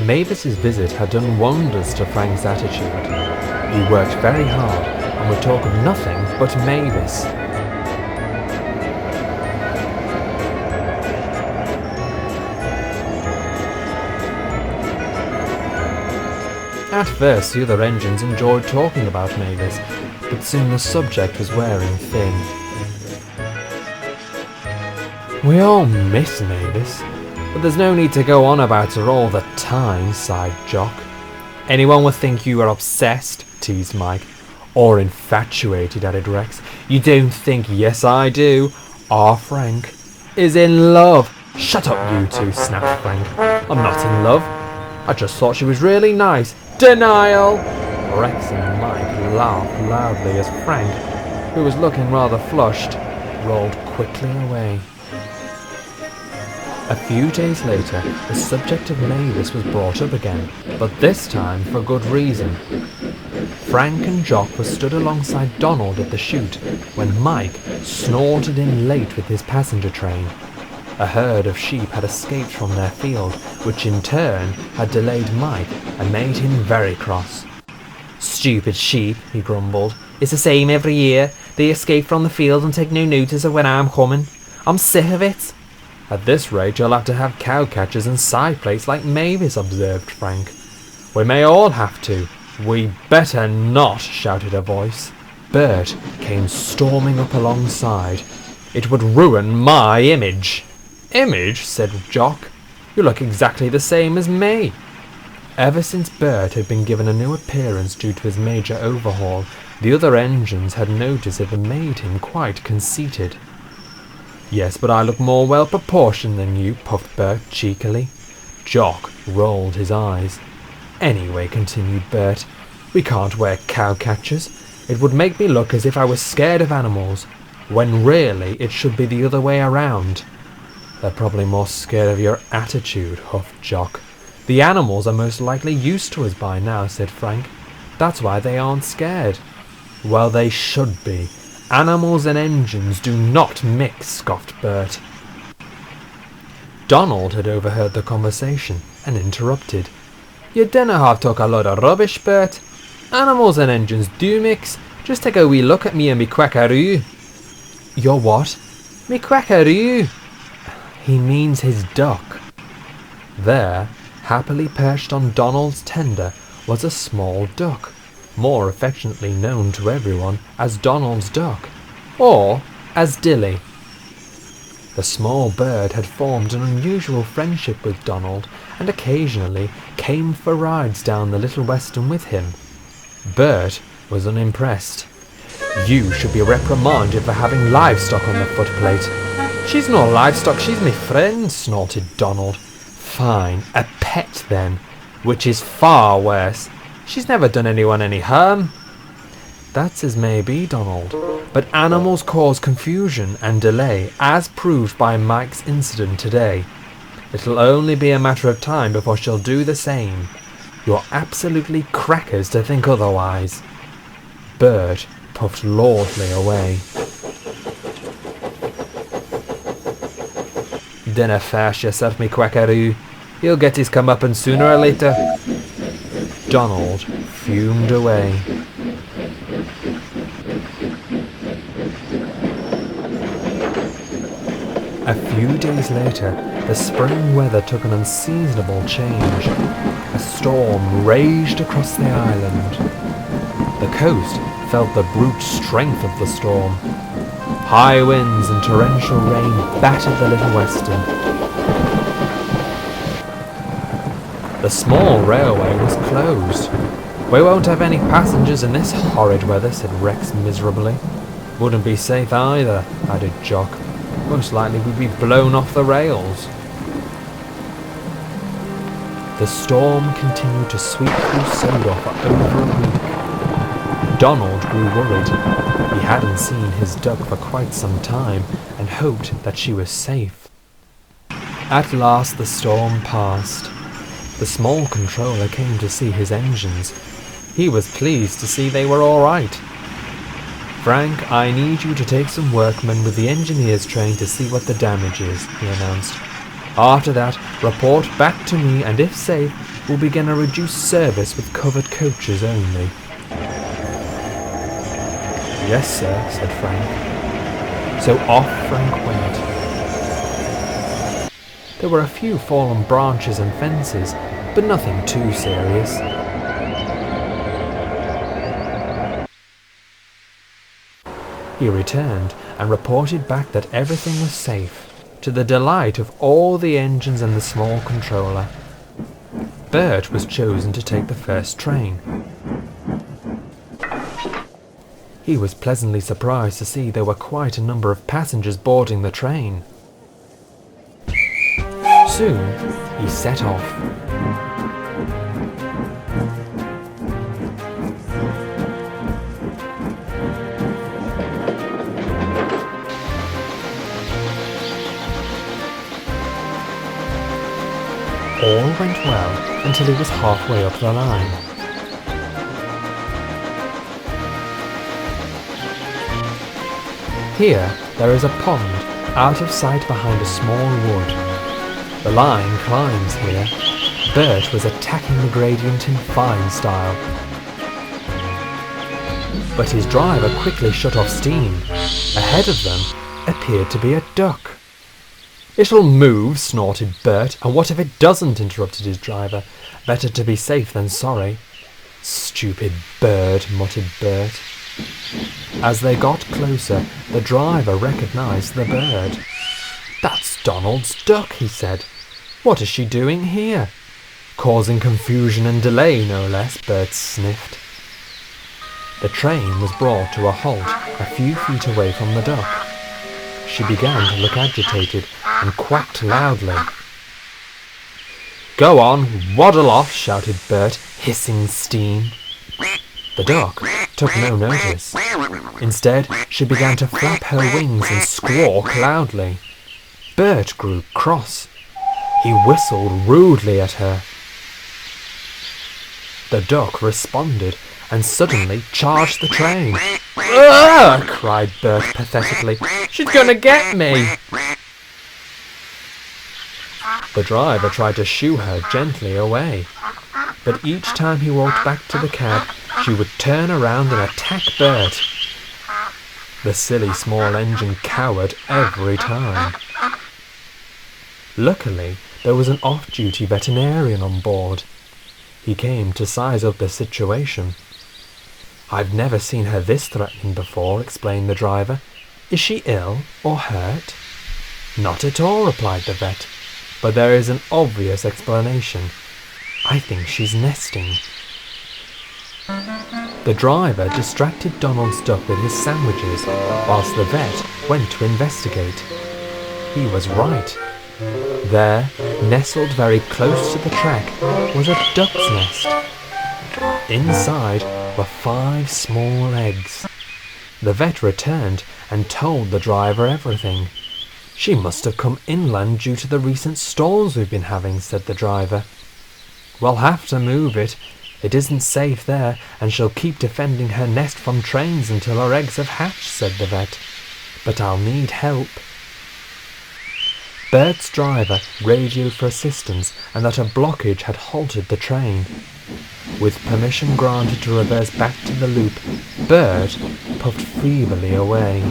Mavis's visit had done wonders to Frank's attitude. He worked very hard and would talk of nothing but Mavis. At first the other engines enjoyed talking about Mavis, but soon the subject was wearing thin. "We all miss Mavis, but there's no need to go on about her all the time," sighed Jock. "Anyone would think you were obsessed," teased Mike. "Or infatuated," added Rex. "You don't think?" "Yes, I do. Our Frank is in love." "Shut up, you two," snapped Frank. "I'm not in love. I just thought she was really nice." "Denial!" Rex and Mike laughed loudly as Frank, who was looking rather flushed, rolled quickly away. A few days later, the subject of Mavis was brought up again, but this time for good reason. Frank and Jock were stood alongside Donald at the chute when Mike snorted in late with his passenger train. A herd of sheep had escaped from their field, which in turn had delayed Mike and made him very cross. "Stupid sheep," he grumbled. "It's the same every year. They escape from the field and take no notice of when I'm coming. I'm sick of it." "At this rate you'll have to have cow catchers and side plates like Mavis," observed Frank. "We may all have to." "We better not," shouted a voice. Bert came storming up alongside. "It would ruin my image." "Image?" said Jock. "You look exactly the same as me." Ever since Bert had been given a new appearance due to his major overhaul, the other engines had noticed it had made him quite conceited. "Yes, but I look more well-proportioned than you," puffed Bert cheekily. Jock rolled his eyes. "Anyway," continued Bert, "we can't wear cow-catchers. It would make me look as if I was scared of animals, when really it should be the other way around." "They're probably more scared of your attitude," huffed Jock. "The animals are most likely used to us by now," said Frank. "That's why they aren't scared." "Well, they should be. Animals and engines do not mix," scoffed Bert. Donald had overheard the conversation and interrupted. "You dinna have talk a lot of rubbish, Bert. Animals and engines do mix. Just take a wee look at me and me quackaroo." "Your what?" "Me quackaroo." He means his duck. There, happily perched on Donald's tender, was a small duck, more affectionately known to everyone as Donald's duck, or as Dilly. The small bird had formed an unusual friendship with Donald and occasionally came for rides down the Little Western with him. Bert was unimpressed. "You should be reprimanded for having livestock on the footplate." "She's no livestock, she's me friend," snorted Donald. "Fine, a pet then, which is far worse. She's never done anyone any harm." "That's as may be, Donald, but animals cause confusion and delay, as proved by Mike's incident today. It'll only be a matter of time before she'll do the same. You're absolutely crackers to think otherwise." Bert puffed lordly away. "Dinna fash yourself, me quackaroo. He'll get his comeuppance sooner or later." Donald fumed away. A few days later, the spring weather took an unseasonable change. A storm raged across the island. The coast felt the brute strength of the storm. High winds and torrential rain battered the Little Western. The small railway was closed. "We won't have any passengers in this horrid weather," said Rex miserably. "Wouldn't be safe either," added Jock. "Most likely we'd be blown off the rails." The storm continued to sweep through Sodor for over a week. Donald grew worried. He hadn't seen his duck for quite some time and hoped that she was safe. At last the storm passed. The small controller came to see his engines. He was pleased to see they were all right. "Frank, I need you to take some workmen with the engineer's train to see what the damage is," he announced. After that, report back to me, and if safe, we'll begin a reduced service with covered coaches only." "Yes, sir," said Frank. So off Frank went. There were a few fallen branches and fences, but nothing too serious. He returned and reported back that everything was safe, to the delight of all the engines and the small controller. Bert was chosen to take the first train. He was pleasantly surprised to see there were quite a number of passengers boarding the train. Soon, he set off. All went well until he was halfway up the line. Here, there is a pond, out of sight behind a small wood. The line climbs here. Bert was attacking the gradient in fine style. But his driver quickly shut off steam. Ahead of them appeared to be a duck. "It'll move," snorted Bert. "And what if it doesn't?" interrupted his driver. "Better to be safe than sorry." "Stupid bird," muttered Bert. As they got closer, the driver recognized the bird. "That's Donald's duck," he said. "What is she doing here?" "Causing confusion and delay, no less," Bert sniffed. The train was brought to a halt a few feet away from the duck. She began to look agitated and quacked loudly. "Go on, waddle off," shouted Bert, hissing steam. The duck took no notice. Instead, she began to flap her wings and squawk loudly. Bert grew cross. He whistled rudely at her. The duck responded and suddenly charged the train. "Ugh!" cried Bert pathetically. "She's gonna get me!" The driver tried to shoo her gently away, but each time he walked back to the cab, she would turn around and attack Bert. The silly small engine cowered every time. Luckily, there was an off-duty veterinarian on board. He came to size up the situation. "I've never seen her this threatening before," explained the driver. "Is she ill or hurt?" "Not at all," replied the vet, "but there is an obvious explanation. I think she's nesting." The driver distracted Donald's duck with his sandwiches, whilst the vet went to investigate. He was right. There, nestled very close to the track, was a duck's nest. Inside were 5 small eggs. The vet returned and told the driver everything. "She must have come inland due to the recent storms we've been having," said the driver. "We'll have to move it. It isn't safe there, and she'll keep defending her nest from trains until her eggs have hatched," said the vet. "But I'll need help." Bert's driver radioed for assistance and that a blockage had halted the train. With permission granted to reverse back to the loop, Bert puffed feebly away.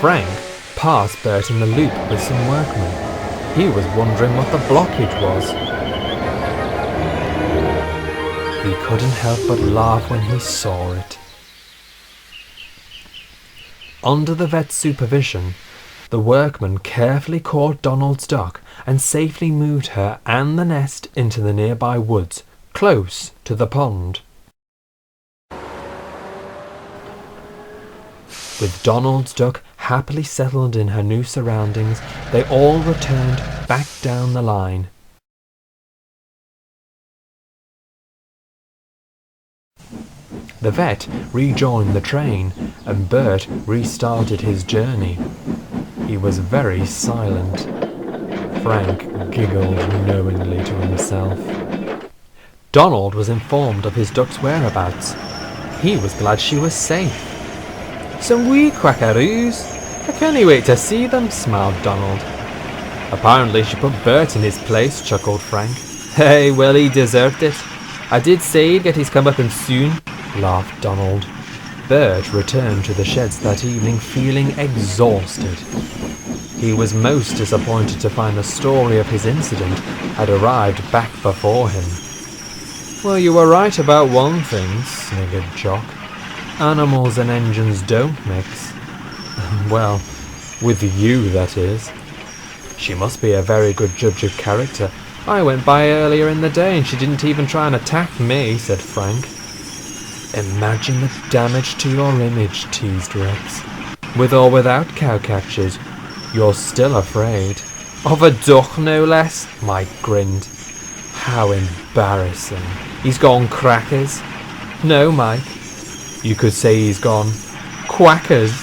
Frank passed Bert in the loop with some workmen. He was wondering what the blockage was. He couldn't help but laugh when he saw it. Under the vet's supervision, the workmen carefully caught Donald's duck and safely moved her and the nest into the nearby woods, close to the pond. With Donald's duck happily settled in her new surroundings, they all returned back down the line. The vet rejoined the train, and Bert restarted his journey. He was very silent. Frank giggled knowingly to himself. Donald was informed of his duck's whereabouts. He was glad she was safe. Some wee quackaroos. I can't wait to see them, smiled Donald. Apparently she put Bert in his place, chuckled Frank. Hey, well, he deserved it. I did say he'd get his comeuppance soon, laughed Donald. Bert returned to the sheds that evening feeling exhausted. He was most disappointed to find the story of his incident had arrived back before him. Well, you were right about one thing, sniggered Jock. Animals and engines don't mix. Well, with you, that is. She must be a very good judge of character. I went by earlier in the day and she didn't even try and attack me, said Frank. Imagine the damage to your image, teased Rex. With or without cowcatchers, you're still afraid. Of a duck, no less, Mike grinned. How embarrassing. He's gone crackers. No, Mike. You could say he's gone quackers.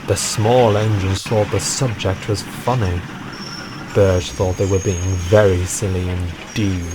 The small engines thought the subject was funny. Bert thought they were being very silly indeed.